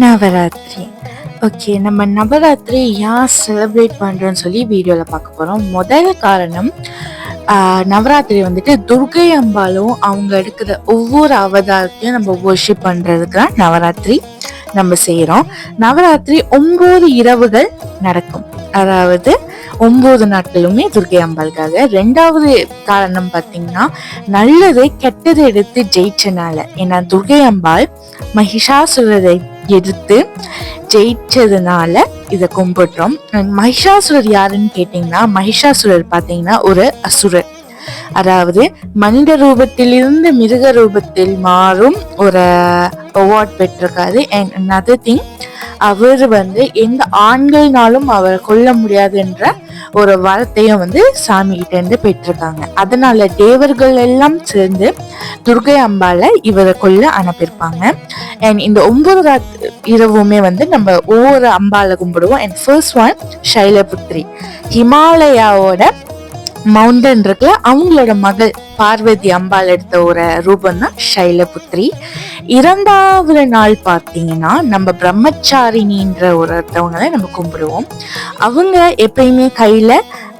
Navaratri. Okay, நம்ம நவராத்திரி ஏன் celebrate பண்ணுறோன்னு சொல்லி வீடியோவில் பார்க்க போகிறோம். முதல் காரணம், நவராத்திரி வந்துட்டு துர்கை அம்பாலும் அவங்க எடுக்கிற ஒவ்வொரு அவதாரத்தையும் நம்ம வர்ஷிப் பண்ணுறதுக்கு தான் நவராத்திரி நம்ம செய்கிறோம். நவராத்திரி 9 இரவுகள் நடக்கும். அதாவது 9 நாட்களுமே துர்கை அம்பாளுக்காக. 2வது காரணம் பார்த்தீங்கன்னா, நல்லது கெட்டதை எடுத்து ஜெயிச்சனால. ஏன்னா துர்கை அம்பாள் மகிஷாசுரரை எடுத்து ஜெயிச்சதுனால இதை கும்பிடுறோம். மகிஷாசுரர் யாருன்னு கேட்டீங்கன்னா, மகிஷாசுரர் பார்த்தீங்கன்னா ஒரு அசுரர். அதாவது மனித ரூபத்திலிருந்து மிருக ரூபத்தில் மாறும் ஒரு அவார்ட் பெற்றிருக்காரு. அண்ட் another thing, அவர் எந்த ஆண்கள்னாலும் அவரை கொல்ல முடியாதுன்ற ஒரு வார்த்தையும் சாமி கிட்ட இருந்து பெற்றிருக்காங்க. அதனால தேவர்கள் எல்லாம் சேர்ந்து துர்கை அம்பால இவரை கொல்ல அனுப்பியிருப்பாங்க. அண்ட் இந்த 9 இரவுமே நம்ம ஒவ்வொரு அம்பால கும்பிடுவோம். அண்ட் ஃபர்ஸ்ட் ஒன் சைலபுத்ரி, ஹிமாலயாவோட மவுண்டன் இருக்குல்ல, அவங்களோட மகள் பார்வதி அம்பாள் எடுத்த ஒரு ரூபம் தான் சைலபுத்ரி. 2வது நாள் பார்த்தீங்கன்னா, நம்ம பிரம்மச்சாரிணின்ற ஒருத்தவங்களை நம்ம கும்பிடுவோம். அவங்க எப்பயுமே கையில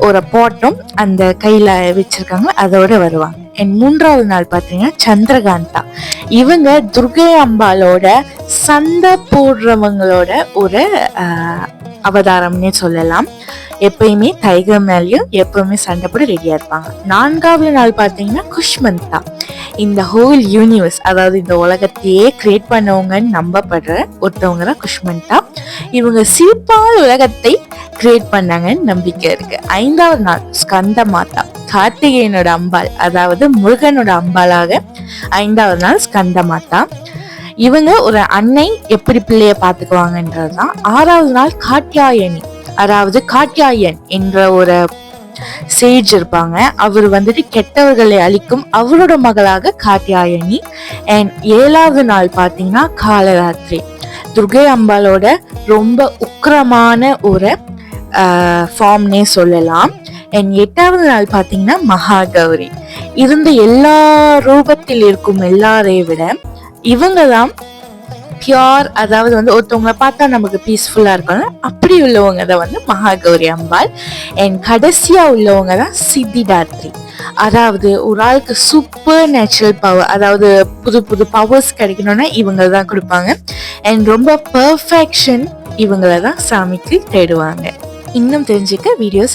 ஒரு பாட்டும் அந்த கையில வச்சிருக்காங்க, அதோட வருவாங்க. அண்ட் 3வது நாள் பார்த்தீங்கன்னா சந்திரகாந்தா. இவங்க துர்கை அம்பாலோட சண்டை போடுறவங்களோட ஒரு அவதாரம்னே சொல்லலாம். எப்பயுமே டைகர் மேலேயும் எப்பவுமே சண்டை போட ரெடியா இருப்பாங்க. 4வது நாள் பார்த்தீங்கன்னா குஷ்மந்தா. இந்த ஹோல் யூனிவர்ஸ், அதாவது இந்த உலகத்தையே கிரியேட் பண்ணவங்கன்னு நம்பப்படுற ஒருத்தவங்க தான் குஷ்மந்தா. இவங்க சிற்பால் உலகத்தை கிரியேட் பண்ணாங்கன்னு நம்பிக்கை இருக்கு. 5வது நாள் ஸ்கந்த மாதா, கார்த்திகேயனோட அம்பாள், அதாவது முருகனோட அம்பாளாக 5வது நாள் ஸ்கந்த மாதா. இவங்க ஒரு அன்னை எப்படி பிள்ளைய பாத்துக்குவாங்கன்றதுதான். 6வது நாள் காட்யாயனி, அதாவது காட்யாயன் என்ற ஒரு சேஜ் இருப்பாங்க. அவர் கெட்டவர்களை அழிக்கும் அவரோட மகளாக காட்யாயனி. அண்ட் 7வது நாள் பாத்தீங்கன்னா காலராத்திரி, துர்கை அம்பாலோட ரொம்ப உக்கிரமான ஒரு ஃபார்ம்னே சொல்லலாம். அண்ட் 8வது நாள் பாத்தீங்கன்னா மகாகௌரி. இருந்த எல்லா ரூபத்தில் இருக்கும் எல்லாரை விட இவங்க தான் பியோர், அதாவது ஒருத்தவங்களை பார்த்தா நமக்கு பீஸ்ஃபுல்லா இருக்கும், அப்படி உள்ளவங்க தான் மகாகௌரி அம்பாள். அண்ட் கடைசியா உள்ளவங்க தான் சித்திதாத்ரி. அதாவது ஒரு ஆளுக்கு சூப்பர் நேச்சுரல் பவர், அதாவது புது புது பவர்ஸ் கிடைக்கணும்னா இவங்க தான் கொடுப்பாங்க. அண்ட் ரொம்ப பெர்ஃபெக்ஷன் இவங்கள தான் சாமிக்கு தேடுவாங்க. இன்னும் தெரிஞ்சுக்க வீடியோஸ்